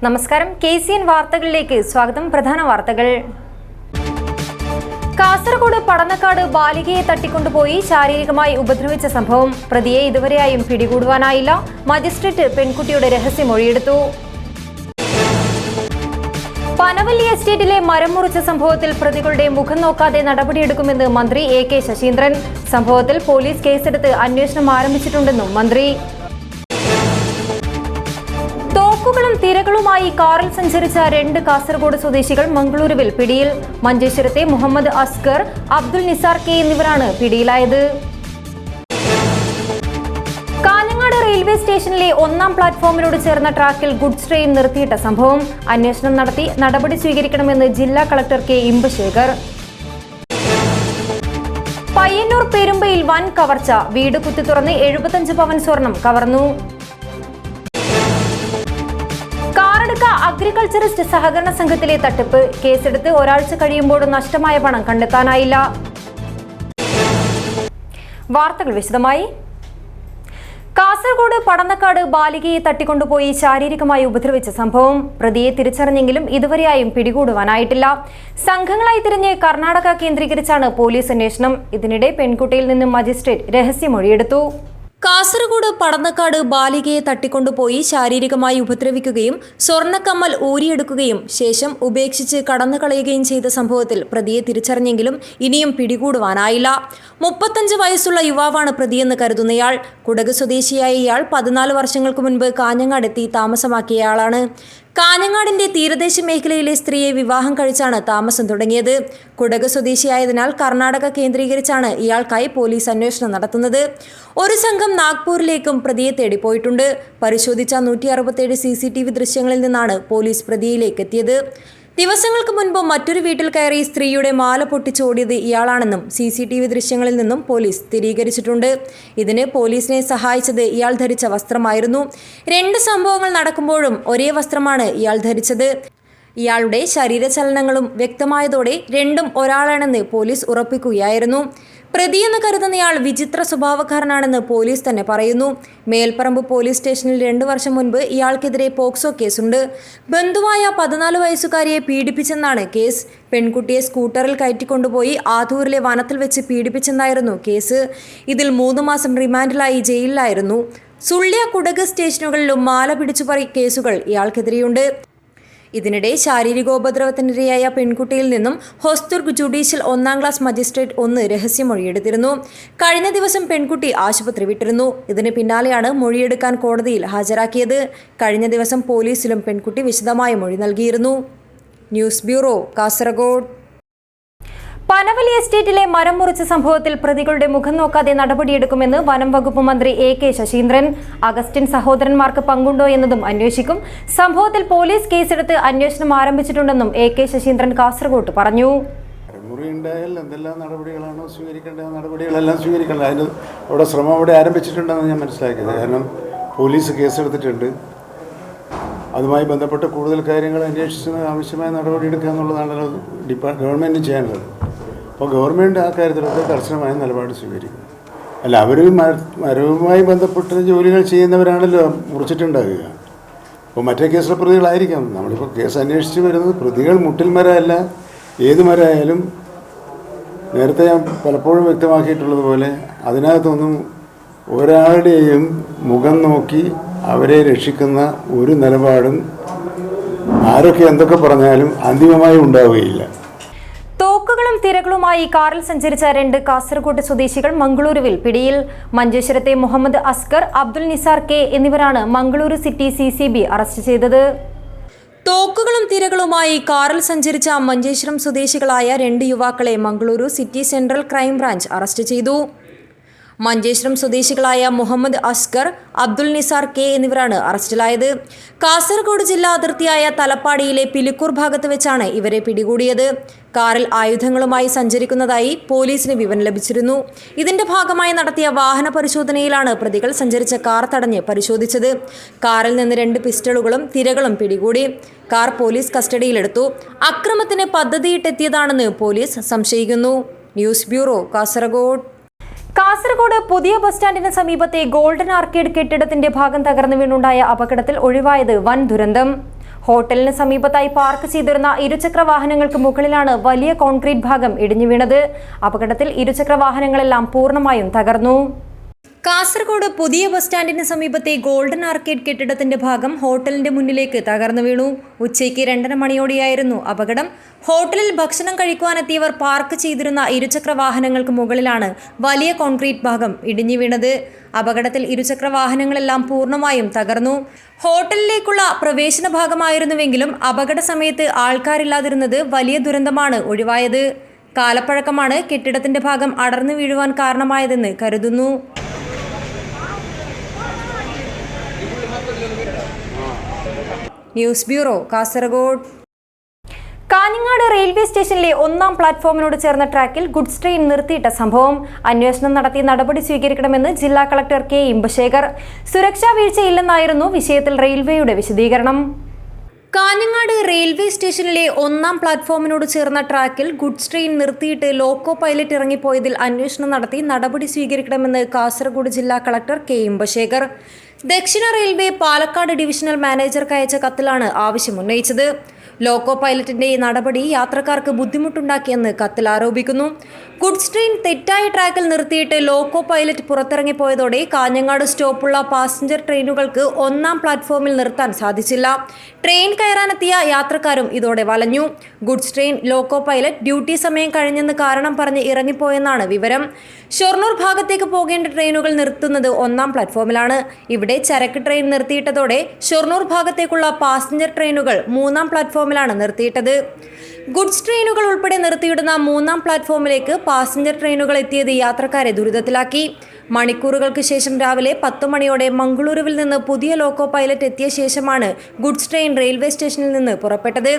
നമസ്കാരം, KCN വാർത്തകളിലേക്ക് സ്വാഗതം. പ്രധാന വാർത്തകൾ. കാസർഗോഡ് പടന്നക്കാട് ബാലികയെ തട്ടിക്കൊണ്ടുപോയി ശാരീരികമായി ഉപദ്രവിച്ച സംഭവം. പ്രതിയെ ഇതുവരെയായും പിടികൂടുവാനായില്ല. മജിസ്ട്രേറ്റ് പെൺകുട്ടിയുടെ രഹസ്യമൊഴിയെടുത്തു. പനവല്ലി എസ്റ്റേറ്റിലെ മരം മുറിച്ച സംഭവത്തിൽ പ്രതികളുടെ മുഖം നോക്കാതെ നടപടിയെടുക്കുമെന്ന് മന്ത്രി AK ശശീന്ദ്രൻ. സംഭവത്തിൽ പോലീസ് കേസെടുത്ത് അന്വേഷണം ആരംഭിച്ചിട്ടുണ്ടെന്നും മന്ത്രി. തോക്കുകളും തിരകളുമായി കാറിൽ സഞ്ചരിച്ച 2 കാസർഗോഡ് സ്വദേശികൾ മംഗളൂരുവിൽ പിടിയിൽ. മഞ്ചേശ്വരത്തെ മുഹമ്മദ് അസ്കർ, അബ്ദുൽ നിസാർ K എന്നിവരാണ് പിടിയിലായത്. കാഞ്ഞങ്ങാട് റെയിൽവേ സ്റ്റേഷനിലെ 1-ാം പ്ലാറ്റ്ഫോമിനോട് ചേർന്ന ട്രാക്കിൽ ഗുഡ്സ് ട്രെയിൻ നിർത്തിയിട്ട സംഭവം. അന്വേഷണം നടത്തി നടപടി സ്വീകരിക്കണമെന്ന് ജില്ലാ കളക്ടർ K ഇമ്പശേഖർ. പയ്യന്നൂർ പെരുമ്പയിൽ വൻ കവർച്ച. വീട് കുത്തി തുറന്ന് 75 പവൻ സ്വർണം കവർന്നു. അഗ്രികൾച്ചറിസ്റ്റ് സഹകരണ സംഘത്തിലെ തട്ടിപ്പ്. കേസെടുത്ത് ഒരാഴ്ച കഴിയുമ്പോഴും നഷ്ടമായ പണം കണ്ടെത്താനായില്ല. വാർത്തകൾ വിശദമായി. കാസർഗോഡ് പടന്നക്കാട് ബാലികയെ തട്ടിക്കൊണ്ടുപോയി ശാരീരികമായി ഉപദ്രവിച്ച സംഭവം. പ്രതിയെ തിരിച്ചറിഞ്ഞെങ്കിലും ഇതുവരെയായും പിടികൂടുവാനായിട്ടില്ല. സംഘങ്ങളായി തിരിഞ്ഞ് കർണാടക കേന്ദ്രീകരിച്ചാണ് പോലീസ് അന്വേഷണം. ഇതിനിടെ പെൺകുട്ടിയിൽ നിന്നും മജിസ്ട്രേറ്റ് രഹസ്യമൊഴിയെടുത്തു. കാസർഗോഡ് പടന്നക്കാട് ബാലികയെ തട്ടിക്കൊണ്ടുപോയി ശാരീരികമായി ഉപദ്രവിക്കുകയും സ്വർണ്ണക്കമ്മൽ ഊരിയെടുക്കുകയും ശേഷം ഉപേക്ഷിച്ച് കടന്നുകളയുകയും ചെയ്ത സംഭവത്തിൽ പ്രതിയെ തിരിച്ചറിഞ്ഞെങ്കിലും ഇനിയും പിടികൂടുവാനായില്ല. 35 വയസ്സുള്ള യുവാവാണ് പ്രതിയെന്ന് കരുതുന്നയാൾ. കുടക് സ്വദേശിയായ ഇയാൾ 14 വർഷങ്ങൾക്ക് മുൻപ് കാഞ്ഞങ്ങാടെത്തി താമസമാക്കിയയാളാണ്. കാഞ്ഞങ്ങാടിന്റെ തീരദേശ മേഖലയിലെ സ്ത്രീയെ വിവാഹം കഴിച്ചാണ് താമസം തുടങ്ങിയത്. കുടക് സ്വദേശിയായതിനാൽ കർണാടക കേന്ദ്രീകരിച്ചാണ് ഇയാൾക്കായി പോലീസ് അന്വേഷണം നടത്തുന്നത്. ഒരു സംഘം നാഗ്പൂരിലേക്കും പ്രതിയെ തേടിപ്പോയിട്ടുണ്ട്. പരിശോധിച്ച 167 CCTV ദൃശ്യങ്ങളിൽ നിന്നാണ് പോലീസ് പ്രതിയിലേക്ക് എത്തിയത്. ദിവസങ്ങൾക്ക് മുൻപ് മറ്റൊരു വീട്ടിൽ കയറി സ്ത്രീയുടെ മാല പൊട്ടിച്ചോടിയത് ഇയാളാണെന്നും CCTV ദൃശ്യങ്ങളിൽ നിന്നും പോലീസ് സ്ഥിരീകരിച്ചിട്ടുണ്ട്. ഇതിന് പോലീസിനെ സഹായിച്ചത് ഇയാൾ ധരിച്ച വസ്ത്രമായിരുന്നു. 2 സംഭവങ്ങൾ നടക്കുമ്പോഴും ഒരേ വസ്ത്രമാണ് ഇയാൾ ധരിച്ചത്. ഇയാളുടെ ശരീരചലനങ്ങളും വ്യക്തമായതോടെ രണ്ടും ഒരാളാണെന്ന് പോലീസ് ഉറപ്പിക്കുകയായിരുന്നു. പ്രതിയെന്ന് കരുതുന്നയാൾ വിചിത്ര സ്വഭാവക്കാരനാണെന്ന് പോലീസ് തന്നെ പറയുന്നു. മേൽപ്പറമ്പ് പോലീസ് സ്റ്റേഷനിൽ 2 വർഷം മുൻപ് ഇയാൾക്കെതിരെ പോക്സോ കേസുണ്ട്. ബന്ധുവായ 14 വയസ്സുകാരിയെ പീഡിപ്പിച്ചെന്നാണ് കേസ്. പെൺകുട്ടിയെ സ്കൂട്ടറിൽ കയറ്റിക്കൊണ്ടുപോയി ആഥൂരിലെ വനത്തിൽ വെച്ച് പീഡിപ്പിച്ചെന്നായിരുന്നു കേസ്. ഇതിൽ 3 മാസം റിമാൻഡിലായി ജയിലിലായിരുന്നു. സുള്ളിയ, കുടക് സ്റ്റേഷനുകളിലും മാല പിടിച്ചുപറി കേസുകൾ ഇയാൾക്കെതിരെയുണ്ട്. ഇതിനിടെ ശാരീരികോപദ്രവത്തിനിരയായ പെൺകുട്ടിയിൽ നിന്നും ഹൊസ്ദുർഗ് ജുഡീഷ്യൽ 1-ാം ക്ലാസ് മജിസ്ട്രേറ്റ് 1 രഹസ്യമൊഴിയെടുത്തിരുന്നു. കഴിഞ്ഞ ദിവസം പെൺകുട്ടി ആശുപത്രി വിട്ടിരുന്നു. ഇതിന് പിന്നാലെയാണ് മൊഴിയെടുക്കാൻ കോടതിയിൽ ഹാജരാക്കിയത്. കഴിഞ്ഞ ദിവസം പോലീസിലും പെൺകുട്ടി വിശദമായ മൊഴി നൽകിയിരുന്നു. News bureau, Kasaragod. പനവല്ലി എസ്റ്റേറ്റിലെ മരം മുറിച്ച സംഭവത്തിൽ പ്രതികളുടെ മുഖം നോക്കാതെ നടപടിയെടുക്കുമെന്ന് വനം വകുപ്പ് മന്ത്രി AK ശശീന്ദ്രൻ. അഗസ്റ്റിൻ സഹോദരന്മാർക്ക് പങ്കുണ്ടോ എന്നതും അന്വേഷിക്കും. സംഭവത്തിൽ പോലീസ് കേസെടുത്ത് അന്വേഷണം ആരംഭിച്ചിട്ടുണ്ടെന്നും AK ശശീന്ദ്രൻ കാസർഗോഡ് പറഞ്ഞു. മുറിയുണ്ടായാൽ എന്തെല്ലാം നടപടികളാണോ സ്വീകരിക്കേണ്ടത് നടപടികളെല്ലാം സ്വീകരിക്കേണ്ടത്. അതിന് അവിടെ ശ്രമം അവിടെ ആരംഭിച്ചിട്ടുണ്ടെന്ന് ഞാൻ മനസ്സിലാക്കിയത്. കാരണം പോലീസ് കേസെടുത്തിട്ടുണ്ട്. അതുമായി ബന്ധപ്പെട്ട് കൂടുതൽ കാര്യങ്ങൾ അന്വേഷിച്ച് ആവശ്യമായ നടപടിയെടുക്കുക എന്നുള്ളതാണല്ലോ ഗവൺമെൻറ് ചെയ്യാനുള്ളത്. അപ്പോൾ ഗവൺമെൻറ് ആ കാര്യത്തിലൊക്കെ കർശനമായ നിലപാട് സ്വീകരിക്കും. അല്ല, അവർ മരവുമായി ബന്ധപ്പെട്ട് ജോലികൾ ചെയ്യുന്നവരാണല്ലോ മുറിച്ചിട്ടുണ്ടാകുക. അപ്പോൾ മറ്റേ കേസിലെ പ്രതികളായിരിക്കാം. നമ്മളിപ്പോൾ കേസ് അന്വേഷിച്ച് വരുന്നത് പ്രതികൾ മുട്ടിൽ മരമല്ല, ഏത് മരമായാലും നേരത്തെ ഞാൻ പലപ്പോഴും വ്യക്തമാക്കിയിട്ടുള്ളതുപോലെ അതിനകത്തൊന്നും ഒരാളുടെയും മുഖം നോക്കി അവരെ രക്ഷിക്കുന്ന ഒരു നിലപാടും ആരൊക്കെ എന്തൊക്കെ പറഞ്ഞാലും അന്തിമമായി ഉണ്ടാവുകയില്ല. തോക്കുകളും തിരകളുമായി കാറിൽ സഞ്ചരിച്ച 2 കാസർഗോഡ് സ്വദേശികൾ മംഗളൂരുവിൽ പിടിയിൽ. മഞ്ചേശ്വരത്തെ മുഹമ്മദ് അസ്കർ, അബ്ദുൽ നിസാർ K എന്നിവരാണ് മംഗളൂരു സിറ്റി CCB അറസ്റ്റ് ചെയ്തത്. തോക്കുകളും തിരകളുമായി കാറിൽ സഞ്ചരിച്ച മഞ്ചേശ്വരം സ്വദേശികളായ 2 യുവാക്കളെ Mangaluru city central crime branch arrest ചെയ്തു. മഞ്ചേശ്വരം സ്വദേശികളായ മുഹമ്മദ് അസ്കർ, അബ്ദുൽ നിസാർ K എന്നിവരാണ് അറസ്റ്റിലായത്. കാസർഗോഡ് ജില്ലാ അതിർത്തിയായ തലപ്പാടിയിലെ പിലിക്കൂർ ഭാഗത്ത് വെച്ചാണ് ഇവരെ പിടികൂടിയത്. കാറിൽ ആയുധങ്ങളുമായി സഞ്ചരിക്കുന്നതായി പോലീസിന് വിവരം ലഭിച്ചിരുന്നു. ഇതിന്റെ ഭാഗമായി നടത്തിയ വാഹന പരിശോധനയിലാണ് പ്രതികൾ സഞ്ചരിച്ച കാർ തടഞ്ഞ് പരിശോധിച്ചത്. കാറിൽ നിന്ന് 2 പിസ്റ്റളുകളും തിരകളും പിടികൂടി. കാർ പോലീസ് കസ്റ്റഡിയിലെടുത്തു. അക്രമത്തിന് പദ്ധതിയിട്ടെത്തിയതാണെന്ന് പോലീസ് സംശയിക്കുന്നു. News bureau, Kasaragod. കാസർഗോഡ് പുതിയ ബസ് സ്റ്റാൻഡിന് സമീപത്തെ ഗോൾഡൻ ആർക്കേഡ് കെട്ടിടത്തിന്റെ ഭാഗം തകർന്നു വീണുണ്ടായ അപകടത്തിൽ ഒഴിവായത് വൻ ദുരന്തം. ഹോട്ടലിന് സമീപത്തായി പാർക്ക് ചെയ്തിരുന്ന ഇരുചക്ര വാഹനങ്ങൾക്ക് മുകളിലാണ് വലിയ കോൺക്രീറ്റ് ഭാഗം ഇടിഞ്ഞു വീണത്. അപകടത്തിൽ ഇരുചക്ര വാഹനങ്ങളെല്ലാം പൂർണ്ണമായും തകർന്നു. കാസർഗോഡ് പുതിയ ബസ് സ്റ്റാൻഡിന് സമീപത്തെ ഗോൾഡൻ ആർക്കേഡ് കെട്ടിടത്തിന്റെ ഭാഗം ഹോട്ടലിന്റെ മുന്നിലേക്ക് തകർന്നു വീണു. ഉച്ചയ്ക്ക് 2:30 മണിയോടെയായിരുന്നു അപകടം. ഹോട്ടലിൽ ഭക്ഷണം കഴിക്കുവാനെത്തിയവർ പാർക്ക് ചെയ്തിരുന്ന ഇരുചക്ര വാഹനങ്ങൾക്ക് മുകളിലാണ് വലിയ കോൺക്രീറ്റ് ഭാഗം ഇടിഞ്ഞു വീണത്. അപകടത്തിൽ ഇരുചക്ര വാഹനങ്ങളെല്ലാം പൂർണ്ണമായും തകർന്നു. ഹോട്ടലിലേക്കുള്ള പ്രവേശന ഭാഗമായിരുന്നുവെങ്കിലും അപകട സമയത്ത് ആൾക്കാരില്ലാതിരുന്നത് വലിയ ദുരന്തമാണ് ഒഴിവായത്. കാലപ്പഴക്കമാണ് കെട്ടിടത്തിന്റെ ഭാഗം അടർന്നു വീഴുവാൻ കാരണമായതെന്ന് കരുതുന്നു. News bureau, Kasaragod. Kanhangad railway സ്റ്റേഷനിലെ 1-ാം പ്ലാറ്റ്ഫോമിനോട് ചേർന്ന ട്രാക്കിൽ ഗുഡ്സ് ട്രെയിൻ നിർത്തിയിട്ട സംഭവം. അന്വേഷണം നടത്തി നടപടി സ്വീകരിക്കണമെന്ന് ജില്ലാ കളക്ടർ കെ ഇമ്പശേഖർ. സുരക്ഷാ വീഴ്ചയില്ലെന്നായിരുന്നു വിഷയത്തിൽ റെയിൽവേയുടെ വിശദീകരണം. കാഞ്ഞങ്ങാട് റെയിൽവേ സ്റ്റേഷനിലെ 1-ാം പ്ലാറ്റ്ഫോമിനോട് ചേർന്ന ട്രാക്കിൽ ഗുഡ്സ് ട്രെയിൻ നിർത്തിയിട്ട് ലോക്കോ പൈലറ്റ് ഇറങ്ങിപ്പോയതിൽ അന്വേഷണം നടത്തി നടപടി സ്വീകരിക്കണമെന്ന് കാസർഗോഡ് ജില്ലാ കളക്ടർ കെ ഇമ്പശേഖർ ദക്ഷിണ റെയിൽവേ പാലക്കാട് ഡിവിഷണൽ മാനേജർക്ക് അയച്ച കത്തിലാണ് ആവശ്യമുന്നയിച്ചത്. ലോക്കോ പൈലറ്റിന്റെ നടപടി യാത്രക്കാർക്ക് ബുദ്ധിമുട്ടുണ്ടാക്കിയെന്ന് കത്തിൽ ആരോപിക്കുന്നു. ഗുഡ്സ് ട്രെയിൻ തെറ്റായ ട്രാക്കിൽ നിർത്തിയിട്ട് ലോക്കോ പൈലറ്റ് പുറത്തിറങ്ങിപ്പോയതോടെ കാഞ്ഞങ്ങാട് സ്റ്റോപ്പുള്ള പാസഞ്ചർ ട്രെയിനുകൾക്ക് 1-ാം പ്ലാറ്റ്ഫോമിൽ നിർത്താൻ സാധിച്ചില്ല. ട്രെയിൻ കയറാനെത്തിയ യാത്രക്കാരും ഇതോടെ വലഞ്ഞു. Goods train loco pilot duty സമയം കഴിഞ്ഞെന്ന് കാരണം പറഞ്ഞ് ഇറങ്ങിപ്പോയെന്നാണ് വിവരം. ഷൊർണൂർ ഭാഗത്തേക്ക് പോകേണ്ട ട്രെയിനുകൾ നിർത്തുന്നത് 1-ാം പ്ലാറ്റ്ഫോമിലാണ്. ഇവിടെ ചരക്ക് ട്രെയിൻ നിർത്തിയിട്ടതോടെ ഷൊർണൂർ ഭാഗത്തേക്കുള്ള പാസഞ്ചർ ട്രെയിനുകൾ 3-ാം പ്ലാറ്റ്ഫോമിലാണ് നിർത്തിയിട്ടത്. ഗുഡ്സ് ട്രെയിനുകൾ ഉൾപ്പെടെ നിർത്തിയിടുന്ന 3-ാം പ്ലാറ്റ്ഫോമിലേക്ക് പാസഞ്ചർ ട്രെയിനുകൾ എത്തിയത് യാത്രക്കാരെ ദുരിതത്തിലാക്കി. മണിക്കൂറുകൾക്ക് ശേഷം രാവിലെ 10 മണിയോടെ മംഗളൂരുവിൽ നിന്ന് പുതിയ ലോക്കോ പൈലറ്റ് എത്തിയ ശേഷമാണ് ഗുഡ്സ് ട്രെയിൻ റെയിൽവേ സ്റ്റേഷനിൽ നിന്ന് പുറപ്പെട്ടത്.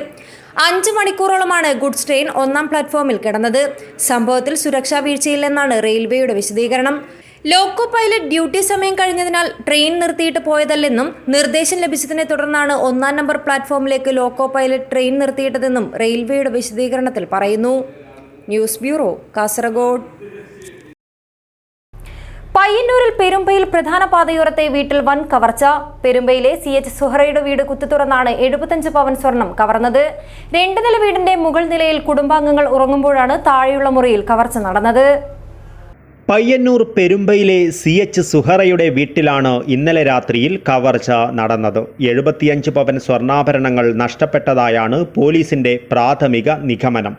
5 മണിക്കൂറോളമാണ് ഗുഡ്സ് ട്രെയിൻ 1-ാം പ്ലാറ്റ്ഫോമിൽ കിടന്നത്. സംഭവത്തിൽ സുരക്ഷാ വീഴ്ചയില്ലെന്നാണ് റെയിൽവേയുടെ വിശദീകരണം. ലോക്കോ പൈലറ്റ് ഡ്യൂട്ടി സമയം കഴിഞ്ഞതിനാൽ ട്രെയിൻ നിർത്തിയിട്ട് പോയതല്ലെന്നും നിർദ്ദേശം ലഭിച്ചതിനെ തുടർന്നാണ് 1-ാം നമ്പർ പ്ലാറ്റ്ഫോമിലേക്ക് ലോക്കോ പൈലറ്റ് ട്രെയിൻ നിർത്തിയിട്ടതെന്നും റെയിൽവേയുടെ വിശദീകരണത്തിൽ പറയുന്നു. News bureau, Kasaragod. പയ്യന്നൂരിൽ പെരുമ്പയിൽ പ്രധാന പാതയോരത്തെ വീട്ടിൽ വൻ കവർച്ച. പെരുമ്പയിലെ CH സുഹറയുടെ വീട് കുത്തിത്തുറന്നാണ് 75 പവൻ സ്വർണം കവർന്നത്. 2 നില വീടിന്റെ മുകൾ നിലയിൽ കുടുംബാംഗങ്ങൾ ഉറങ്ങുമ്പോഴാണ് താഴെയുള്ള മുറിയിൽ കവർച്ച നടന്നത്. പയ്യന്നൂർ പെരുമ്പയിലെ CH സുഹറയുടെ വീട്ടിലാണ് ഇന്നലെ രാത്രിയിൽ കവർച്ച നടന്നത്. 75 പവൻ സ്വർണ്ണാഭരണങ്ങൾ നഷ്ടപ്പെട്ടതായാണ് പോലീസിന്റെ പ്രാഥമിക നിഗമനം.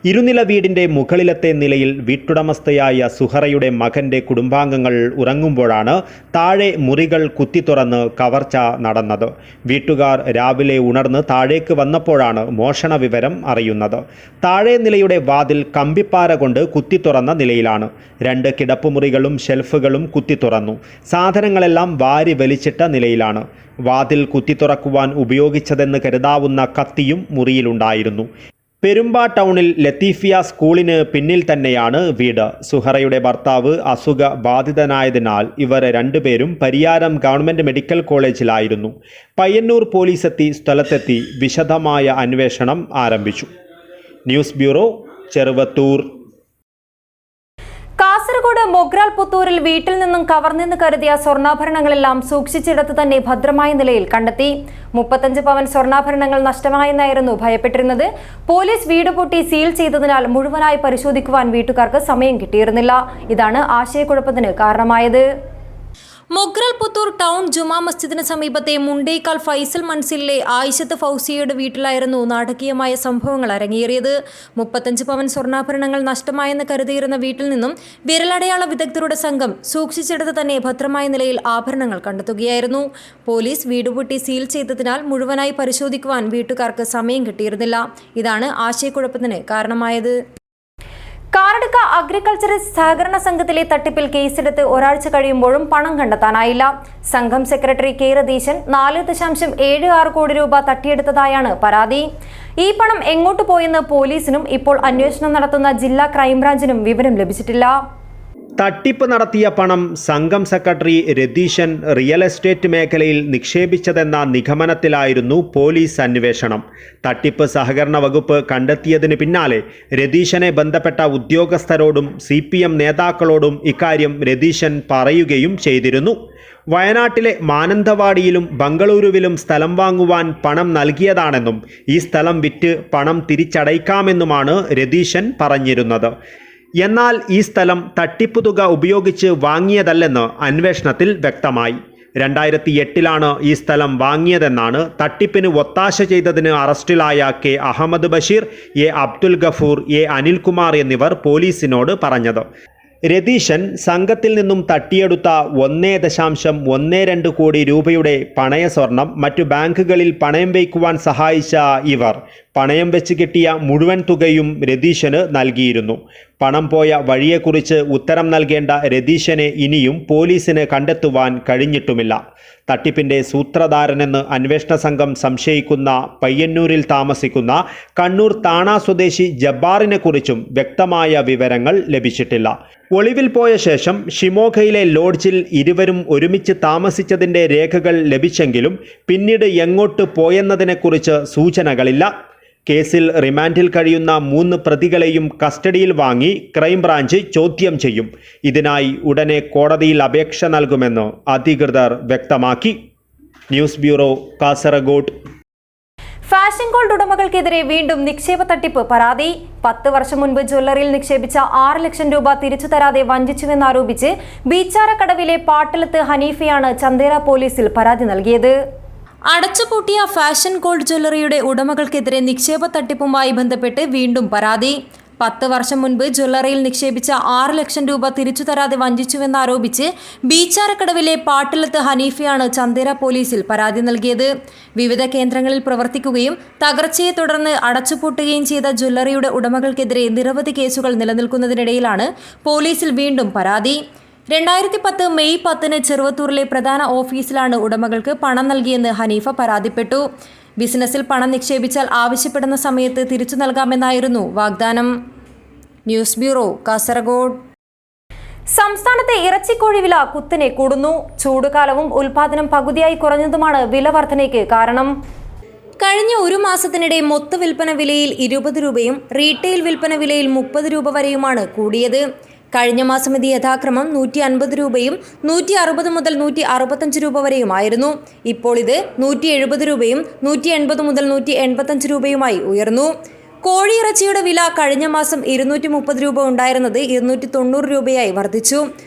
ഇരുനില വീടിന്റെ മുകളിലത്തെ നിലയിൽ വീട്ടുടമസ്ഥയായ സുഹറയുടെ മകന്റെ കുടുംബാംഗങ്ങൾ ഉറങ്ങുമ്പോഴാണ് താഴെ മുറികൾ കുത്തിത്തുറന്ന് കവർച്ച നടന്നത്. വീട്ടുകാർ രാവിലെ ഉണർന്ന് താഴേക്ക് വന്നപ്പോഴാണ് മോഷണ വിവരം അറിയുന്നത്. താഴെ നിലയുടെ വാതിൽ കമ്പിപ്പാര കൊണ്ട് കുത്തിത്തുറന്ന നിലയിലാണ്. 2 കിടപ്പുമുറികളും ഷെൽഫുകളും കുത്തിത്തുറന്നു. സാധനങ്ങളെല്ലാം വാരി വലിച്ചിട്ട നിലയിലാണ്. വാതിൽ കുത്തിത്തുറക്കുവാൻ ഉപയോഗിച്ചതെന്ന് കരുതാവുന്ന കത്തിയും മുറിയിലുണ്ടായിരുന്നു. പെരുമ്പ ടൗണിൽ ലത്തീഫിയ സ്കൂളിന് പിന്നിൽ തന്നെയാണ് വീട്. സുഹറയുടെ ഭർത്താവ് അസുഖ ബാധിതനായതിനാൽ ഇവർ 2 പേരും പരിയാരം ഗവൺമെൻറ് മെഡിക്കൽ കോളേജിലായിരുന്നു. പയ്യന്നൂർ പോലീസെത്തി സ്ഥലത്തെത്തി വിശദമായ അന്വേഷണം ആരംഭിച്ചു. News bureau, Cheruvathur. കാസർഗോഡ് മൊഗ്രാൽ പുത്തൂരിൽ വീട്ടിൽ നിന്നും കവർന്നെന്ന് കരുതിയ സ്വർണ്ണാഭരണങ്ങളെല്ലാം സൂക്ഷിച്ചിടത്ത് തന്നെ ഭദ്രമായ നിലയിൽ കണ്ടെത്തി. 35 പവൻ സ്വർണ്ണാഭരണങ്ങൾ നഷ്ടമായെന്നായിരുന്നു ഭയപ്പെട്ടിരുന്നത്. പോലീസ് വീട് പൂട്ടി സീൽ ചെയ്തതിനാൽ മുഴുവനായി പരിശോധിക്കുവാൻ വീട്ടുകാർക്ക് സമയം കിട്ടിയിരുന്നില്ല. ഇതാണ് ആശയക്കുഴപ്പത്തിന് കാരണമായത്. മൊഗ്രാൽ പുത്തൂർ ടൗൺ ജുമാ മസ്ജിദിന് സമീപത്തെ മുണ്ടേക്കാൽ ഫൈസൽ മൻസിലിലെ ആയിഷത്ത് ഫൗസിയയുടെ വീട്ടിലായിരുന്നു നാടകീയമായ സംഭവങ്ങൾ അരങ്ങേറിയത്. 35 പവൻ സ്വർണ്ണാഭരണങ്ങൾ നഷ്ടമായെന്ന് കരുതിയിരുന്ന വീട്ടിൽ നിന്നും വിരലടയാള വിദഗ്ധരുടെ സംഘം സൂക്ഷിച്ചെടുത്ത് തന്നെ ഭദ്രമായ നിലയിൽ ആഭരണങ്ങൾ കണ്ടെത്തുകയായിരുന്നു. പോലീസ് വീടുപൂട്ടി സീൽ ചെയ്തതിനാൽ മുഴുവനായി പരിശോധിക്കുവാൻ വീട്ടുകാർക്ക് സമയം കിട്ടിയിരുന്നില്ല. ഇതാണ് ആശയക്കുഴപ്പത്തിന് കാരണമായത്. കാറടുക്ക അഗ്രികൾച്ചറിസ്റ്റ് സഹകരണ സംഘത്തിലെ തട്ടിപ്പിൽ കേസെടുത്ത് ഒരാഴ്ച കഴിയുമ്പോഴും പണം കണ്ടെത്താനായില്ല. സംഘം സെക്രട്ടറി കെ രതീശൻ 4.76 കോടി രൂപ തട്ടിയെടുത്തതായാണ് പരാതി. ഈ പണം എങ്ങോട്ട് പോയെന്ന് പോലീസിനും ഇപ്പോൾ അന്വേഷണം നടത്തുന്ന ജില്ലാ ക്രൈംബ്രാഞ്ചിനും വിവരം ലഭിച്ചിട്ടില്ല. തട്ടിപ്പ് നടത്തിയ പണം സംഘം സെക്രട്ടറി രതീശൻ റിയൽ എസ്റ്റേറ്റ് മേഖലയിൽ നിക്ഷേപിച്ചതെന്ന നിഗമനത്തിലായിരുന്നു പോലീസ് അന്വേഷണം. തട്ടിപ്പ് സഹകരണ വകുപ്പ് കണ്ടെത്തിയതിന് പിന്നാലെ രതീശനെ ബന്ധപ്പെട്ട ഉദ്യോഗസ്ഥരോടും CPM നേതാക്കളോടും ഇക്കാര്യം രതീശൻ പറയുകയും ചെയ്തിരുന്നു. വയനാട്ടിലെ മാനന്തവാടിയിലും ബംഗളൂരുവിലും സ്ഥലം വാങ്ങുവാൻ പണം നൽകിയതാണെന്നും ഈ സ്ഥലം വിറ്റ് പണം തിരിച്ചടയ്ക്കാമെന്നുമാണ് രതീശൻ പറഞ്ഞിരുന്നത്. എന്നാൽ ഈ സ്ഥലം തട്ടിപ്പ് തുക ഉപയോഗിച്ച് വാങ്ങിയതല്ലെന്ന് അന്വേഷണത്തിൽ വ്യക്തമായി. 2008 ഈ സ്ഥലം വാങ്ങിയതെന്നാണ് തട്ടിപ്പിന് ഒത്താശ ചെയ്തതിന് അറസ്റ്റിലായ K Ahammed Basheer, A Abdul Gafoor, A Anilkumar എന്നിവർ പോലീസിനോട് പറഞ്ഞത്. രതീശൻ സംഘത്തിൽ നിന്നും തട്ടിയെടുത്ത 1.12 കോടി രൂപയുടെ പണയ സ്വർണം മറ്റു ബാങ്കുകളിൽ പണയം വയ്ക്കുവാൻ സഹായിച്ച ഇവർ പണയം വെച്ച് കിട്ടിയ മുഴുവൻ തുകയും രതീശന് നൽകിയിരുന്നു. പണം പോയ വഴിയെക്കുറിച്ച് ഉത്തരം നൽകേണ്ട രതീശനെ ഇനിയും പോലീസിന് കണ്ടെത്തുവാൻ കഴിഞ്ഞിട്ടുമില്ല. തട്ടിപ്പിൻ്റെ സൂത്രധാരനെന്ന് അന്വേഷണ സംഘം സംശയിക്കുന്ന പയ്യന്നൂരിൽ താമസിക്കുന്ന കണ്ണൂർ താണ സ്വദേശി ജബ്ബാറിനെ കുറിച്ചും വ്യക്തമായ വിവരങ്ങൾ ലഭിച്ചിട്ടില്ല. ഒളിവിൽ പോയ ശേഷം ഷിമോഗയിലെ ലോഡ്ജിൽ ഇരുവരും ഒരുമിച്ച് താമസിച്ചതിൻ്റെ രേഖകൾ ലഭിച്ചെങ്കിലും പിന്നീട് എങ്ങോട്ട് പോയെന്നതിനെക്കുറിച്ച് സൂചനകളില്ല. കേസിൽ റിമാൻഡിൽ കഴിയുന്ന 3 പ്രതികളെയും കസ്റ്റഡിയിൽ വാങ്ങി ക്രൈംബ്രാഞ്ച് ചോദ്യം ചെയ്യും. ഇതിനായി ഉടനെ കോടതിയിൽ അപേക്ഷ നൽകുമെന്ന് അധികൃതർ വ്യക്തമാക്കി. News bureau, Kasaragod. Fashion gold ഉടമകൾക്കെതിരെ വീണ്ടും നിക്ഷേപ തട്ടിപ്പ് പരാതി. 10 വർഷം മുൻപ് ജ്വല്ലറിയിൽ നിക്ഷേപിച്ച 6 ലക്ഷം രൂപ തിരിച്ചു തരാതെ വഞ്ചിച്ചുവെന്നാരോപിച്ച് ബീച്ചാരക്കടവിലെ പാട്ടലത്ത് ഹനീഫയാണ് ചന്തേര പോലീസിൽ പരാതി നൽകിയത്. അടച്ചുപൂട്ടിയ ഫാഷൻ ഗോൾഡ് ജ്വല്ലറിയുടെ ഉടമകൾക്കെതിരെ നിക്ഷേപ തട്ടിപ്പുമായി ബന്ധപ്പെട്ട് വീണ്ടും പരാതി. 10 വർഷം മുൻപ് ജ്വല്ലറിയിൽ നിക്ഷേപിച്ച 6 ലക്ഷം രൂപ തിരിച്ചു തരാതെ വഞ്ചിച്ചുവെന്നാരോപിച്ച് ബീച്ചാരക്കടവിലെ പാട്ടലത്ത് ഹനീഫയാണ് ചന്തേര പോലീസിൽ പരാതി നൽകിയത്. വിവിധ കേന്ദ്രങ്ങളിൽ പ്രവർത്തിക്കുകയും തകർച്ചയെ തുടർന്ന് അടച്ചുപൂട്ടുകയും ചെയ്ത ജ്വല്ലറിയുടെ ഉടമകൾക്കെതിരെ നിരവധി കേസുകൾ നിലനിൽക്കുന്നതിനിടയിലാണ് പോലീസിൽ വീണ്ടും പരാതി. 2010 മെയ് 10 ചെറുവത്തൂരിലെ പ്രധാന ഓഫീസിലാണ് ഉടമകൾക്ക് പണം നൽകിയെന്ന് ഹനീഫ പരാതിപ്പെട്ടു. ബിസിനസ്സിൽ പണം നിക്ഷേപിച്ചാൽ ആവശ്യപ്പെടുന്ന സമയത്ത് തിരിച്ചു നൽകാമെന്നായിരുന്നു വാഗ്ദാനം. News bureau, Kasaragod. സംസ്ഥാനത്തെ ഇറച്ചിക്കോഴി വില കുത്തനെ കൂടുന്നു. ചൂടുകാലവും ഉൽപാദനം പകുതിയായി കുറഞ്ഞതുമാണ് വില വർധനയ്ക്ക് കാരണം. കഴിഞ്ഞ ഒരു മാസത്തിനിടെ മൊത്ത വിൽപ്പന വിലയിൽ 20 രൂപയും റീറ്റെയിൽ വിൽപ്പന വിലയിൽ 30 രൂപ വരെയുമാണ് കൂടിയത്. കഴിഞ്ഞ മാസം ഇത് യഥാക്രമം 150 രൂപയും 160 മുതൽ 165 രൂപ വരെയുമായിരുന്നു. ഇപ്പോൾ ഇത് 170 രൂപയും 180 മുതൽ 185 രൂപയുമായി ഉയർന്നു. കോഴിയിറച്ചിയുടെ വില കഴിഞ്ഞ മാസം 230 രൂപ ഉണ്ടായിരുന്നത് 290 രൂപയായി വർദ്ധിച്ചു.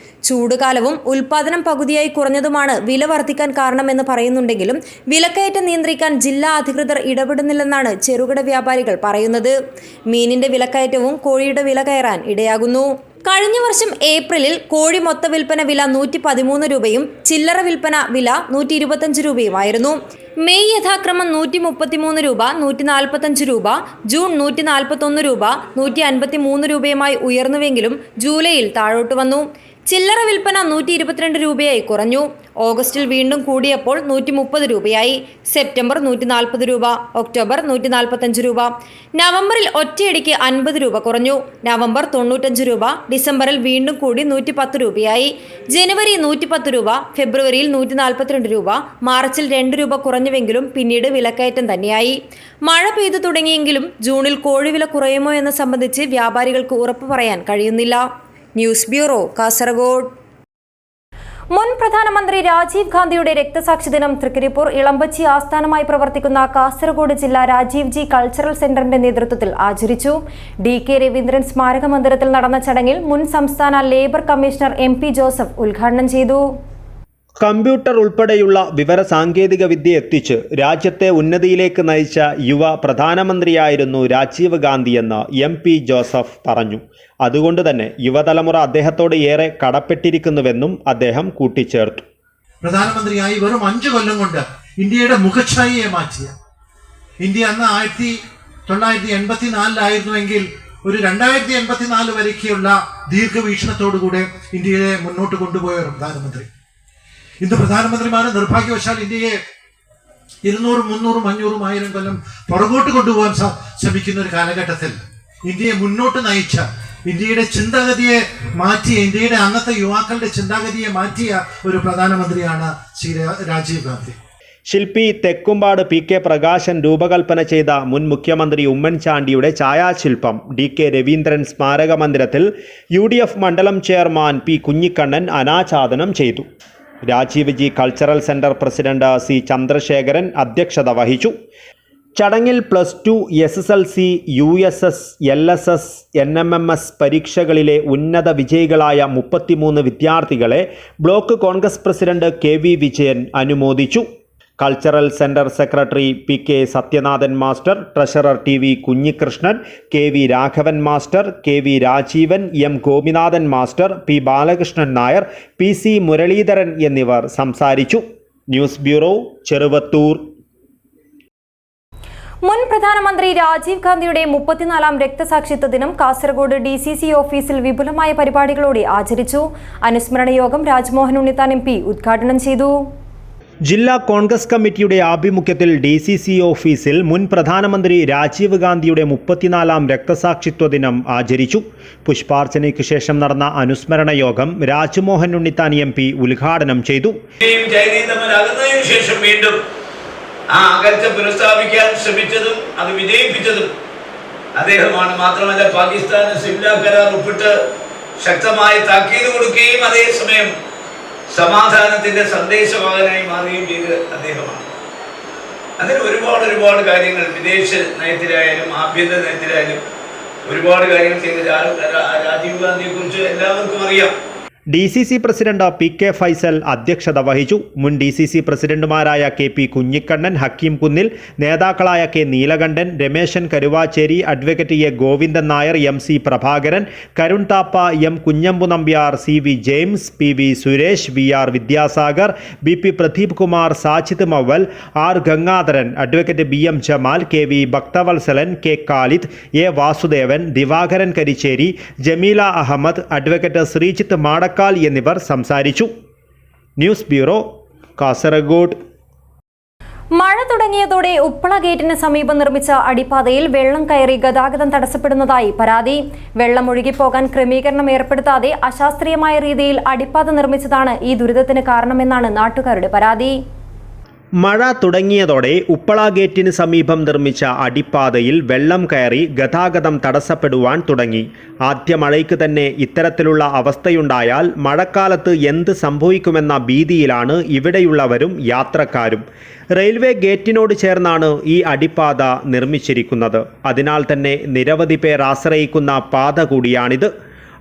ചൂടുകാലവും ഉൽപാദനം പകുതിയായി കുറഞ്ഞതുമാണ് വില വർദ്ധിക്കാൻ കാരണമെന്ന് പറയുന്നുണ്ടെങ്കിലും വിലക്കയറ്റം നിയന്ത്രിക്കാൻ ജില്ലാ അധികൃതർ ഇടപെടുന്നില്ലെന്നാണ് ചെറുകിട വ്യാപാരികൾ പറയുന്നത്. മീനിന്റെ വിലക്കയറ്റവും കോഴിയുടെ വില കയറാൻ ഇടയാകുന്നു. കഴിഞ്ഞ വർഷം ഏപ്രിലിൽ കോഴി മൊത്ത വിൽപ്പന വില 113 രൂപയും ചില്ലറ വിൽപ്പന വില 125 രൂപയുമായിരുന്നു. മെയ് യഥാക്രമം 133 രൂപ, 145 രൂപ, ജൂൺ 141 രൂപ, 153 രൂപയുമായി ഉയർന്നുവെങ്കിലും ജൂലൈയിൽ താഴോട്ട് വന്നു. ചില്ലറ വിൽപ്പന 122 രൂപയായി കുറഞ്ഞു. ഓഗസ്റ്റിൽ വീണ്ടും കൂടിയപ്പോൾ 130 രൂപയായി. സെപ്റ്റംബർ 140 രൂപ, ഒക്ടോബർ 145 രൂപ. നവംബറിൽ ഒറ്റയടിക്ക് 50 രൂപ കുറഞ്ഞു. നവംബർ 95 രൂപ, ഡിസംബറിൽ വീണ്ടും കൂടി 110 രൂപയായി. ജനുവരി 110 രൂപ, ഫെബ്രുവരിയിൽ 142 രൂപ, മാർച്ചിൽ 2 രൂപ കുറഞ്ഞുവെങ്കിലും പിന്നീട് വിലക്കയറ്റം തന്നെയായി. മഴ പെയ്തു തുടങ്ങിയെങ്കിലും ജൂണിൽ കോഴിവില കുറയുമോ എന്ന് സംബന്ധിച്ച് വ്യാപാരികൾക്ക് ഉറപ്പ് പറയാൻ കഴിയുന്നില്ല. News bureau, Kasaragod. മുൻ പ്രധാനമന്ത്രി രാജീവ് ഗാന്ധിയുടെ രക്തസാക്ഷി ദിനം തൃക്കരിപ്പൂർ ഇളമ്പച്ചി ആസ്ഥാനമായി പ്രവർത്തിക്കുന്ന കാസർഗോഡ് ജില്ലാ രാജീവ് ജി കൾച്ചറൽ സെന്ററിന്റെ നേതൃത്വത്തിൽ ആചരിച്ചു. DK രവീന്ദ്രൻ സ്മാരക മന്ദിരത്തിൽ നടന്ന ചടങ്ങിൽ മുൻ സംസ്ഥാന ലേബർ കമ്മീഷണർ MP ജോസഫ് ഉദ്ഘാടനം ചെയ്തു. കമ്പ്യൂട്ടർ ഉൾപ്പെടെയുള്ള വിവര സാങ്കേതിക വിദ്യ എത്തിച്ച് രാജ്യത്തെ ഉന്നതിയിലേക്ക് നയിച്ച യുവ പ്രധാനമന്ത്രിയായിരുന്നു രാജീവ് ഗാന്ധിയെന്ന് MP ജോസഫ് പറഞ്ഞു. അതുകൊണ്ട് തന്നെ യുവതലമുറ അദ്ദേഹത്തോട് ഏറെ കടപ്പെട്ടിരിക്കുന്നുവെന്നും അദ്ദേഹം കൂട്ടിച്ചേർത്തു. പ്രധാനമന്ത്രിയായി വെറും 5 കൊല്ലം കൊണ്ട് ഇന്ത്യയുടെ മുഖച്ഛായയെ മാറ്റിയ ഇന്ത്യ അന്ന് 1984 ഒരു 2084 വരേക്കുള്ള ദീർഘവീക്ഷണത്തോടുകൂടെ ഇന്ത്യയെ മുന്നോട്ട് കൊണ്ടുപോയ ഒരു പ്രധാനമന്ത്രി. ഇന്ന് പ്രധാനമന്ത്രിമാർ നിർഭാഗ്യവശാൽ ഇന്ത്യയെ 200, 300, 500, 1000 കൊല്ലം പുറകോട്ട് കൊണ്ടുപോകാൻ ശ്രമിക്കുന്ന ഒരു കാലഘട്ടത്തിൽ ഇന്ത്യയെ മുന്നോട്ട് നയിച്ച, ഇന്ത്യയുടെ ചിന്താഗതിയെ മാറ്റിയ, ഇന്ത്യയുടെ അന്നത്തെ യുവാക്കളുടെ ചിന്താഗതിയെ മാറ്റിയ ഒരു പ്രധാനമന്ത്രിയാണ് ശ്രീ രാജീവ് ഗാന്ധി. ശില്പി തെക്കുംപാട് PK പ്രകാശൻ രൂപകൽപ്പന ചെയ്ത മുൻ മുഖ്യമന്ത്രി ഉമ്മൻചാണ്ടിയുടെ ഛായാശില്പം DK രവീന്ദ്രൻ സ്മാരക മന്ദിരത്തിൽ UDF മണ്ഡലം ചെയർമാൻ P കുഞ്ഞിക്കണ്ണൻ അനാച്ഛാദനം ചെയ്തു. Rajiv ji cultural centre president C Chandrasekharan അധ്യക്ഷത വഹിച്ചു. ചടങ്ങിൽ +2, SSLC, USS, LSS, NMMS പരീക്ഷകളിലെ ഉന്നത വിജയികളായ 33 വിദ്യാർത്ഥികളെ block Congress president KV Vijayan അനുമോദിച്ചു. Cultural centre secretary PK Sathyanathan master, treasurer TV Kunhikrishnan, KV Raghavan master, KV Rajeevan, M Gopinathan master, P Balakrishnan Nair, PC Muraleedharan എന്നിവർ സംസാരിച്ചു. News bureau, Cheruvathur. മുൻ പ്രധാനമന്ത്രി രാജീവ് ഗാന്ധിയുടെ 34ാം രക്തസാക്ഷിത്വ ദിനം കാസർഗോഡ് DCC ഓഫീസിൽ വിപുലമായ പരിപാടികളോടെ ആചരിച്ചു. അനുസ്മരണ യോഗം രാജ്മോഹൻ ഉണ്ണിത്താൻ MP ഉദ്ഘാടനം ചെയ്തു. ജില്ലാ കോൺഗ്രസ് കമ്മിറ്റിയുടെ ആഭിമുഖ്യത്തിൽ DCC ഓഫീസിൽ മുൻ പ്രധാനമന്ത്രി രാജീവ് ഗാന്ധിയുടെ 34ാം രക്തസാക്ഷിത്വ ദിനം ആചരിച്ചു. പുഷ്പാർച്ചനയ്ക്ക് ശേഷം നടന്ന അനുസ്മരണ യോഗം രാജ്മോഹൻ ഉണ്ണിത്താൻ MP ഉദ്ഘാടനം ചെയ്തു. ആ അകൽച്ച പുനഃസ്ഥാപിക്കാൻ ശ്രമിച്ചതും അത് വിജയിപ്പിച്ചതും അദ്ദേഹമാണ്. മാത്രമല്ല പാകിസ്ഥാന് സിംല കരാർ ഒപ്പിട്ട് ശക്തമായ താക്കീത് കൊടുക്കുകയും അതേസമയം സമാധാനത്തിന്റെ സന്ദേശവാഹനായി മാറുകയും ചെയ്ത് അദ്ദേഹമാണ്. അതിന് ഒരുപാട് കാര്യങ്ങൾ വിദേശ നയത്തിലായാലും ആഭ്യന്തര നയത്തിലായാലും ഒരുപാട് കാര്യങ്ങൾ ചെയ്ത് രാജീവ് ഗാന്ധിയെ കുറിച്ച് എല്ലാവർക്കും അറിയാം. DCC പ്രസിഡന്റ് PK ഫൈസൽ അധ്യക്ഷത വഹിച്ചു. മുൻ DCC പ്രസിഡന്റുമാരായ KP കുഞ്ഞിക്കണ്ണൻ, ഹക്കീം കുന്നിൽ, നേതാക്കളായ K Neelakandan, Rameshan Karuvacheri, advocate A Govindan Nair, MC Prabhakaran, Karun Thapa, M Kunhambu Nambiar, CV James, PV Suresh, VR Vidyasagar, BP Pradeep Kumar, Sajid Maval, R Gangadharan, advocate BM Jamal, KV Bhakthavatsalan, K Khalid, A Vasudevan, Divakaran Karicheri, Jameela Ahmed, advocate Sreejith Madakkal എന്നിവർ സംസാരിച്ചു. News bureau, Kasaragod. മഴ തുടങ്ങിയതോടെ ഉപ്പള ഗേറ്റിന് സമീപം നിർമ്മിച്ച അടിപ്പാതയിൽ വെള്ളം കയറി ഗതാഗതം തടസ്സപ്പെടുന്നതായി പരാതി. വെള്ളം ഒഴുകിപ്പോകാൻ ക്രമീകരണം ഏർപ്പെടുത്താതെ അശാസ്ത്രീയമായ രീതിയിൽ അടിപ്പാത നിർമ്മിച്ചതാണ് ഈ ദുരിതത്തിന് കാരണമെന്നാണ് നാട്ടുകാരുടെ പരാതി. മഴ തുടങ്ങിയതോടെ ഉപ്പള ഗേറ്റിന് സമീപം നിർമ്മിച്ച അടിപ്പാതയിൽ വെള്ളം കയറി ഗതാഗതം തടസ്സപ്പെടുവാൻ തുടങ്ങി. ആദ്യ മഴയ്ക്ക് തന്നെ ഇത്തരത്തിലുള്ള അവസ്ഥയുണ്ടായാൽ മഴക്കാലത്ത് എന്ത് സംഭവിക്കുമെന്ന ഭീതിയിലാണ് ഇവിടെയുള്ളവരും യാത്രക്കാരും. റെയിൽവേ ഗേറ്റിനോട് ചേർന്നാണ് ഈ അടിപ്പാത നിർമ്മിച്ചിരിക്കുന്നത്. അതിനാൽ തന്നെ നിരവധി പേർ ആശ്രയിക്കുന്ന പാത കൂടിയാണിത്.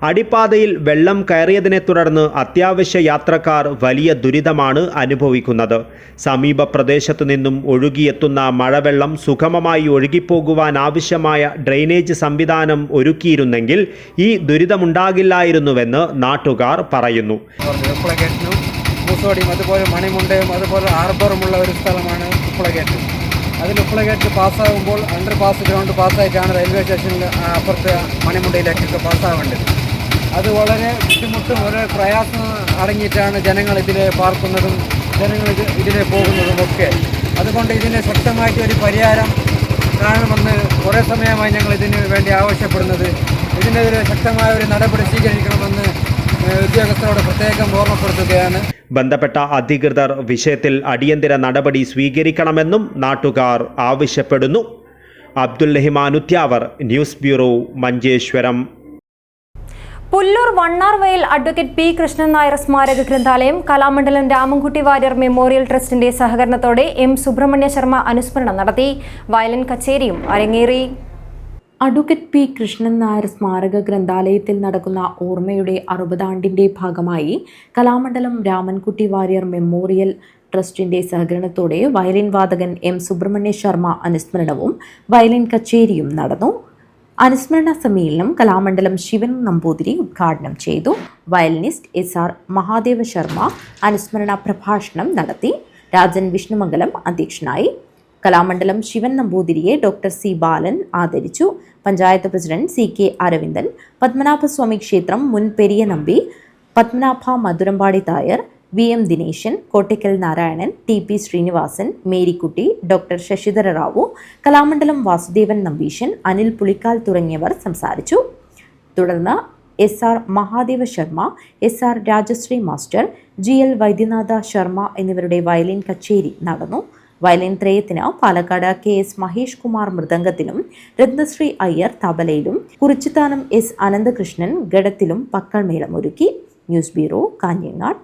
അടിപ്പാതയിൽ വെള്ളം കയറിയതിനെ തുടർന്ന് അത്യാവശ്യ യാത്രക്കാർ വലിയ ദുരിതമാണ് അനുഭവിക്കുന്നത്. സമീപ പ്രദേശത്തു നിന്നും ഒഴുകിയെത്തുന്ന മഴവെള്ളം സുഗമമായി ഒഴുകിപ്പോകുവാൻ ആവശ്യമായ ഡ്രെയിനേജ് സംവിധാനം ഒരുക്കിയിരുന്നെങ്കിൽ ഈ ദുരിതമുണ്ടാകില്ലായിരുന്നുവെന്ന് നാട്ടുകാർ പറയുന്നു. മൂസോടിയും അതുപോലെ മണിമുണ്ടയും അതുപോലെ ഹാർബറുമുള്ള ഒരു സ്ഥലമാണ് ഉപ്പള ഗേറ്റ്. അതിൽ ഉപ്പള ഗേറ്റ് പാസ്സാകുമ്പോൾ അണ്ടർ പാസ് ഗ്രൗണ്ട് പാസ്സായിട്ടാണ് റെയിൽവേ സ്റ്റേഷനിൽ അപ്പുറത്ത് മണിമുണ്ടയിലേക്കൊക്കെ പാസ്സാവേണ്ടത്. അത് വളരെ ബുദ്ധിമുട്ടും വളരെ പ്രയാസം അടങ്ങിയിട്ടാണ് ജനങ്ങൾ ഇതിലെ പാർക്കുന്നതും ജനങ്ങൾ ഇതിലെ പോകുന്നതും ഒക്കെ. അതുകൊണ്ട് ഇതിന് ശക്തമായിട്ട് ഒരു പരിഹാരം കാണുമെന്ന് കുറേ സമയമായി ഞങ്ങൾ ഇതിന് വേണ്ടി ആവശ്യപ്പെടുന്നത്. ഇതിനെതിരെ ശക്തമായ ഒരു നടപടി സ്വീകരിക്കണമെന്ന് ഉദ്യോഗസ്ഥരോട് പ്രത്യേകം ഓർമ്മപ്പെടുത്തുകയാണ്. ബന്ധപ്പെട്ട അധികൃതർ വിഷയത്തിൽ അടിയന്തര നടപടി സ്വീകരിക്കണമെന്നും നാട്ടുകാർ ആവശ്യപ്പെടുന്നു. Abdul Rahiman Uthyavar, news bureau, Manjeshwaram. Pullur Vannarvayal advocate P Krishnan Nair സ്മാരക ഗ്രന്ഥാലയം കലാമണ്ഡലം രാമൻകുട്ടി വാര്യർ മെമ്മോറിയൽ ട്രസ്റ്റിന്റെ സഹകരണത്തോടെ M സുബ്രഹ്മണ്യ ശർമ്മ അനുസ്മരണം നടത്തി. വയലിൻ കച്ചേരിയും അരങ്ങേറി. അഡ്വക്കേറ്റ് P കൃഷ്ണൻ നായർ സ്മാരക ഗ്രന്ഥാലയത്തിൽ നടക്കുന്ന ഓർമ്മയുടെ 60 ഭാഗമായി കലാമണ്ഡലം രാമൻകുട്ടി വാര്യർ മെമ്മോറിയൽ ട്രസ്റ്റിന്റെ സഹകരണത്തോടെ വയലിൻ വാദകൻ M സുബ്രഹ്മണ്യ ശർമ്മ അനുസ്മരണവും വയലിൻ കച്ചേരിയും നടന്നു. അനുസ്മരണ സമ്മേളനം കലാമണ്ഡലം ശിവൻ നമ്പൂതിരി ഉദ്ഘാടനം ചെയ്തു. വയലിനിസ്റ്റ് SR മഹാദേവ ശർമ്മ അനുസ്മരണ പ്രഭാഷണം നടത്തി. രാജൻ വിഷ്ണുമംഗലം അധ്യക്ഷനായി. കലാമണ്ഡലം ശിവൻ നമ്പൂതിരിയെ ഡോക്ടർ C ബാലൻ ആദരിച്ചു. പഞ്ചായത്ത് പ്രസിഡന്റ് CK അരവിന്ദൻ, പത്മനാഭസ്വാമി ക്ഷേത്രം മുൻ Periya Nambi, Padmanabha Madhurampadi Thayar, VM Dineshan, Kottakkal Narayanan, TP Sreenivasan, Marykutty, doctor Sasidhara Rao, Kalamandalam Vasudevan Nambeesan, Anil Pulikkal തുടങ്ങിയവർ സംസാരിച്ചു. തുടർന്ന് SR Mahadeva Sharma, SR Rajasree master, GL Vaidyanatha Sharma എന്നിവരുടെ വയലിൻ കച്ചേരി നടന്നു. വയലിൻ ത്രയത്തിന് പാലക്കാട് KS മഹേഷ് കുമാർ മൃദംഗത്തിലും രത്നശ്രീ അയ്യർ തബലയിലും കുറിച്ചിത്താനം S അനന്തകൃഷ്ണൻ ഗഡത്തിലും പക്കൾമേളം ഒരുക്കി. News bureau, Kanhangad.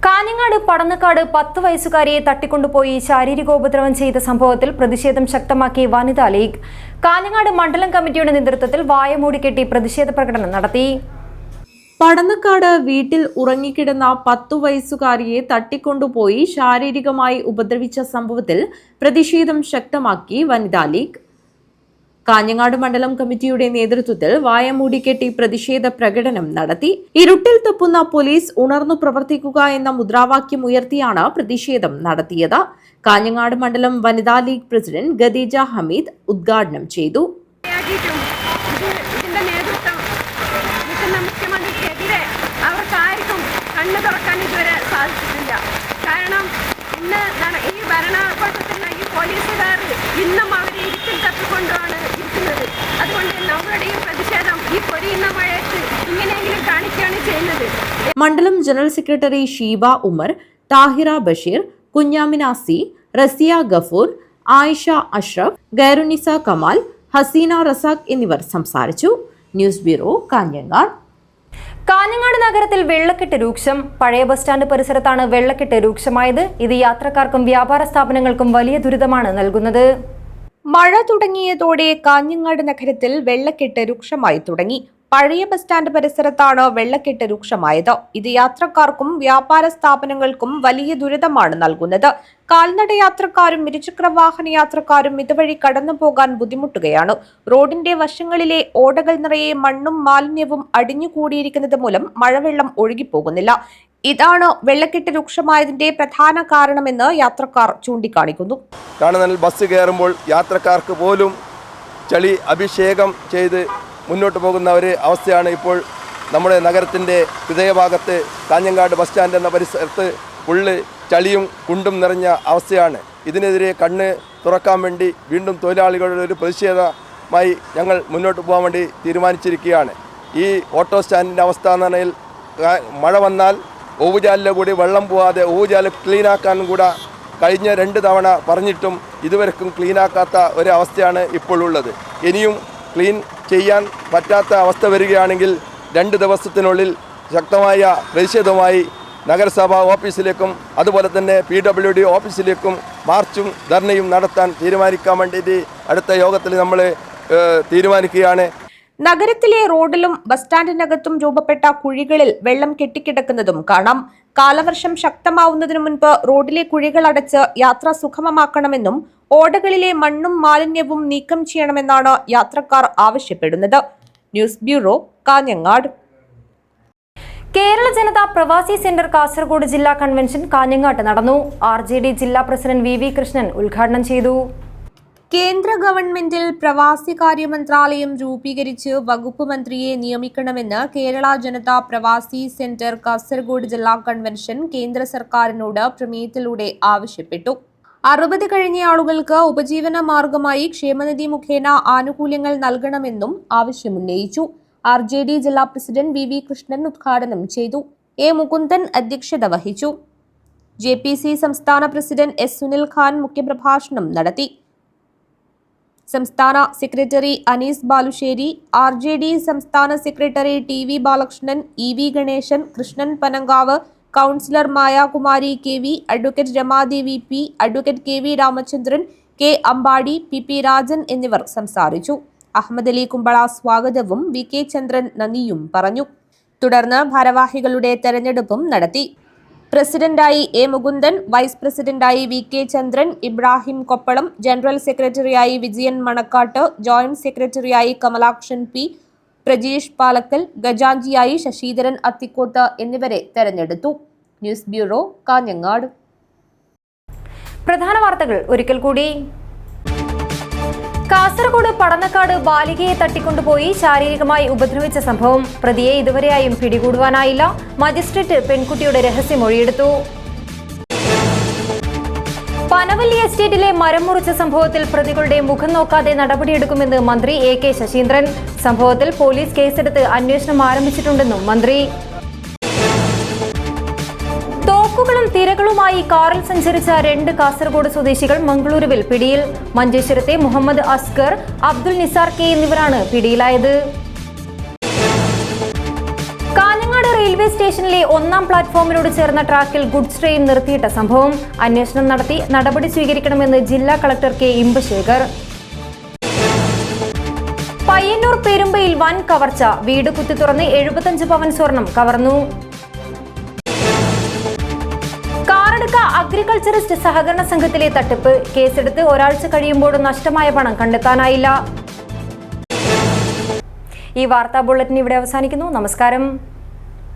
കാഞ്ഞങ്ങാട് പടന്നക്കാട് 10 വയസ്സുകാരിയെ തട്ടിക്കൊണ്ടുപോയി ശാരീരികോപദ്രവം ചെയ്ത സംഭവത്തിൽ പ്രതിഷേധം ശക്തമാക്കി വനിതാ ലീഗ്. കാഞ്ഞങ്ങാട് മണ്ഡലം കമ്മിറ്റിയുടെ നേതൃത്വത്തിൽ വായമൂടിക്കെട്ടി പ്രതിഷേധ പ്രകടനം നടത്തി. പടന്നക്കാട് വീട്ടിൽ ഉറങ്ങിക്കിടന്ന 10 വയസ്സുകാരിയെ തട്ടിക്കൊണ്ടുപോയി ശാരീരികമായി ഉപദ്രവിച്ച സംഭവത്തിൽ പ്രതിഷേധം ശക്തമാക്കി വനിതാ ലീഗ്. കാഞ്ഞങ്ങാട് മണ്ഡലം കമ്മിറ്റിയുടെ നേതൃത്വത്തിൽ വായമൂടിക്കെട്ടി പ്രതിഷേധ പ്രകടനം നടത്തി. ഇരുട്ടിൽ തപ്പുന്ന പോലീസ് ഉണർന്നു പ്രവർത്തിക്കുക എന്ന മുദ്രാവാക്യം ഉയർത്തിയാണ് പ്രതിഷേധം നടത്തിയത്. കാഞ്ഞങ്ങാട് മണ്ഡലം വനിതാ ലീഗ് പ്രസിഡന്റ് ഖദീജ ഹമീദ് ഉദ്ഘാടനം ചെയ്തു. കണ്ണ് തുറക്കാൻ ഇതുവരെ സാധിച്ചിട്ടില്ല. കാരണം ഇന്ന് ഈ ഭരണകൂടത്തിലുള്ള ഈ പോലീസുകാർ ഇന്നും അവരെ ഇരുട്ടിൽ തപ്പിക്കൊണ്ടാണ് ഇരിക്കുന്നത്. അതുകൊണ്ട് നമ്മളുടെ ഈ പ്രതിഷേധം ഈ പൊരിയുന്ന മഴയത്ത് ഇങ്ങനെയെങ്കിലും കാണിക്കുകയാണ് ചെയ്യുന്നത്. മണ്ഡലം ജനറൽ സെക്രട്ടറി ഷീബ ഉമർ, താഹിറ ബഷീർ, കുഞ്ഞാമിനാസി, റസിയ ഗഫൂർ, ആയിഷ അഷ്റഫ്, ഗൈറുനിസ കമാൽ, ഹസീന റസാഖ് എന്നിവർ സംസാരിച്ചു. News bureau, Kanhangad. കാഞ്ഞങ്ങാട് നഗരത്തിൽ വെള്ളക്കെട്ട് രൂക്ഷം. പഴയ ബസ് സ്റ്റാൻഡ് പരിസരത്താണ് വെള്ളക്കെട്ട് രൂക്ഷമായത്. ഇത് യാത്രക്കാർക്കും വ്യാപാര സ്ഥാപനങ്ങൾക്കും വലിയ ദുരിതമാണ് നൽകുന്നത്. മഴ തുടങ്ങിയതോടെ കാഞ്ഞങ്ങാട് നഗരത്തിൽ വെള്ളക്കെട്ട് രൂക്ഷമായി തുടങ്ങി. പഴയ ബസ് സ്റ്റാൻഡ് പരിസരത്താണ് വെള്ളക്കെട്ട് രൂക്ഷമായത്. ഇത് യാത്രക്കാർക്കും വ്യാപാര സ്ഥാപനങ്ങൾക്കും വലിയ ദുരിതമാണ് നൽകുന്നത്. കാൽനട യാത്രക്കാരും ഇരുചക്ര വാഹന യാത്രക്കാരും ഇതുവഴി കടന്നു പോകാൻ ബുദ്ധിമുട്ടുകയാണ്. റോഡിന്റെ വശങ്ങളിലെ ഓടകൾ നിറയെ മണ്ണും മാലിന്യവും അടിഞ്ഞുകൂടിയിരിക്കുന്നത് മൂലം മഴവെള്ളം ഒഴുകിപ്പോകുന്നില്ല. ഇതാണ് വെള്ളക്കെട്ട് രൂക്ഷമായതിന്റെ പ്രധാന കാരണമെന്ന് യാത്രക്കാർ ചൂണ്ടിക്കാണിക്കുന്നു. കാണുന്ന ബസ് കയറുമ്പോൾ യാത്രക്കാർക്ക് പോലും ചളി അഭിഷേകം ചെയ്ത് മുന്നോട്ട് പോകുന്ന ഒരു അവസ്ഥയാണ് ഇപ്പോൾ നമ്മുടെ നഗരത്തിൻ്റെ ഹൃദയഭാഗത്ത് കാഞ്ഞങ്ങാട് ബസ് സ്റ്റാൻഡ് എന്ന പരിസരത്ത് ഉള്ളിൽ ചളിയും കുണ്ടും നിറഞ്ഞ അവസ്ഥയാണ്. ഇതിനെതിരെ കണ്ണ് തുറക്കാൻ വേണ്ടി വീണ്ടും തൊഴിലാളികളുടെ ഒരു പ്രതിഷേധമായി ഞങ്ങൾ മുന്നോട്ട് പോകാൻ വേണ്ടി തീരുമാനിച്ചിരിക്കുകയാണ്. ഈ ഓട്ടോ സ്റ്റാൻഡിൻ്റെ അവസ്ഥ എന്ന് പറഞ്ഞാൽ മഴ വന്നാൽ ഓവുചാലിലെ കൂടി വെള്ളം പോകാതെ ഓവുചാല് ക്ലീനാക്കാനും കൂടെ കഴിഞ്ഞ 2 തവണ പറഞ്ഞിട്ടും ഇതുവരെക്കും ക്ലീനാക്കാത്ത ഒരവസ്ഥയാണ് ഇപ്പോൾ ഉള്ളത്. ഇനിയും ക്ലീൻ ചെയ്യാൻ പറ്റാത്ത അവസ്ഥ വരികയാണെങ്കിൽ 2 ദിവസത്തിനുള്ളിൽ ശക്തമായ പ്രതിഷേധവുമായി നഗരസഭാ ഓഫീസിലേക്കും അതുപോലെ തന്നെ PWD ഓഫീസിലേക്കും മാർച്ചും ധർണയും നടത്താൻ തീരുമാനിക്കാൻ വേണ്ടിയിട്ട് അടുത്ത യോഗത്തിൽ നമ്മൾ തീരുമാനിക്കുകയാണ്. നഗരത്തിലെ റോഡിലും ബസ് സ്റ്റാൻഡിനകത്തും രൂപപ്പെട്ട കുഴികളിൽ വെള്ളം കെട്ടിക്കിടക്കുന്നതും കാണാം. കാലവർഷം ശക്തമാവുന്നതിനു മുൻപ് റോഡിലെ കുഴികൾ അടച്ച് യാത്ര സുഗമമാക്കണമെന്നും ഓടകളിലെ മണ്ണും മാലിന്യവും നീക്കം ചെയ്യണമെന്നാണ് യാത്രക്കാർ ആവശ്യപ്പെടുന്നത്. News bureau, Kanhangad. Kerala Janata Pravasi centre Kasaragod ജില്ലാ കൺവെൻഷൻ കാഞ്ഞങ്ങാട്ട് നടന്നു. RJD ജില്ലാ പ്രസിഡന്റ് VV കൃഷ്ണൻ ഉദ്ഘാടനം ചെയ്തു. കേന്ദ്ര ഗവൺമെന്റിൽ പ്രവാസികാര്യ മന്ത്രാലയം രൂപീകരിച്ച് വകുപ്പ് മന്ത്രിയെ നിയമിക്കണമെന്ന് കേരള ജനതാ പ്രവാസി സെന്റർ കാസർഗോഡ് ജില്ലാ കൺവെൻഷൻ കേന്ദ്ര സർക്കാരിനോട് പ്രമേയത്തിലൂടെ ആവശ്യപ്പെട്ടു. 60 കഴിഞ്ഞ ആളുകൾക്ക് ഉപജീവന മാർഗമായി ക്ഷേമനിധി മുഖേന ആനുകൂല്യങ്ങൾ നൽകണമെന്നും ആവശ്യമുന്നയിച്ചു. RJD ജില്ലാ പ്രസിഡന്റ് VV കൃഷ്ണൻ ഉദ്ഘാടനം ചെയ്തു. A മുകുന്ദൻ അധ്യക്ഷത വഹിച്ചു. JPC സംസ്ഥാന പ്രസിഡന്റ് S സുനിൽ ഖാൻ മുഖ്യപ്രഭാഷണം നടത്തി. സംസ്ഥാന സെക്രട്ടറി അനീസ് ബാലുശ്ശേരി, RJD സംസ്ഥാന secretary TV Balakrishnan, EV Ganesan, Krishnan Panankavu, councillor Mayakumari KV, advocate Ramadevi P, advocate KV Ramachandran, K Ambadi, PP Rajan എന്നിവർ സംസാരിച്ചു. അഹമ്മദ് അലി കുമ്പള സ്വാഗതവും VK ചന്ദ്രൻ നന്ദിയും പറഞ്ഞു. തുടർന്ന് ഭാരവാഹികളുടെ തെരഞ്ഞെടുപ്പും നടത്തി. പ്രസിഡന്റായി A മുകുന്ദൻ, വൈസ് പ്രസിഡന്റായി VK ചന്ദ്രൻ, ഇബ്രാഹിം കൊപ്പളം, ജനറൽ സെക്രട്ടറിയായി വിജയൻ മണക്കാട്ട്, ജോയിന്റ് സെക്രട്ടറിയായി കമലാക്ഷൻ P, പ്രജീഷ് പാലക്കൽ, ഗജാഞ്ചിയായി ശശിധരൻ അത്തിക്കോട്ട് എന്നിവരെ തെരഞ്ഞെടുത്തു. News bureau, Kanhangad. പ്രധാന വാർത്തകൾ ഒരിക്കൽ കൂടി. കാസർഗോഡ് പടന്നക്കാട് ബാലികയെ തട്ടിക്കൊണ്ടുപോയി ശാരീരികമായി ഉപദ്രവിച്ച സംഭവം. പ്രതിയെ ഇതുവരെയായും പിടികൂടുവാനായില്ല. മജിസ്ട്രേറ്റ് പെൺകുട്ടിയുടെ രഹസ്യമൊഴിയെടുത്തു. പനവല്ലി എസ്റ്റേറ്റിലെ മരം മുറിച്ച സംഭവത്തിൽ പ്രതികളുടെ മുഖം നോക്കാതെ നടപടിയെടുക്കുമെന്ന് മന്ത്രി AK ശശീന്ദ്രൻ. സംഭവത്തിൽ പോലീസ് കേസെടുത്ത് അന്വേഷണം ആരംഭിച്ചിട്ടുണ്ടെന്നും മന്ത്രി. തോക്കുകളും തിരകളുമായി കാറിൽ സഞ്ചരിച്ച 2 കാസർഗോഡ് സ്വദേശികൾ മംഗളൂരുവിൽ പിടിയിൽ. മഞ്ചേശ്വരത്തെ മുഹമ്മദ് അസ്കർ, അബ്ദുൽ നിസാർ K എന്നിവരാണ് പിടിയിലായത്. കാഞ്ഞങ്ങാട് റെയിൽവേ സ്റ്റേഷനിലെ 1-ാം പ്ലാറ്റ്ഫോമിനോട് ചേർന്ന ട്രാക്കിൽ ഗുഡ്സ് ട്രെയിൻ നിർത്തിയിട്ട സംഭവം. അന്വേഷണം നടത്തി നടപടി സ്വീകരിക്കണമെന്ന് ജില്ലാ കളക്ടർ കെ ഇമ്പശേഖർ. പയ്യന്നൂർ പെരുമ്പയിൽ വൻ കവർച്ച. വീട് കുത്തി തുറന്ന് 75 പവൻ സ്വർണം കവർന്നു. കാറടുക്ക അഗ്രികൾച്ചറിസ്റ്റ് സഹകരണ സംഘത്തിലെ തട്ടിപ്പ്. കേസെടുത്ത് ഒരാഴ്ച കഴിയുമ്പോഴും നഷ്ടമായ പണം കണ്ടെത്താനായില്ല. ഈ വാർത്താ ബുള്ളറ്റിൻ ഇവിടെ അവസാനിക്കുന്നു. നമസ്കാരം.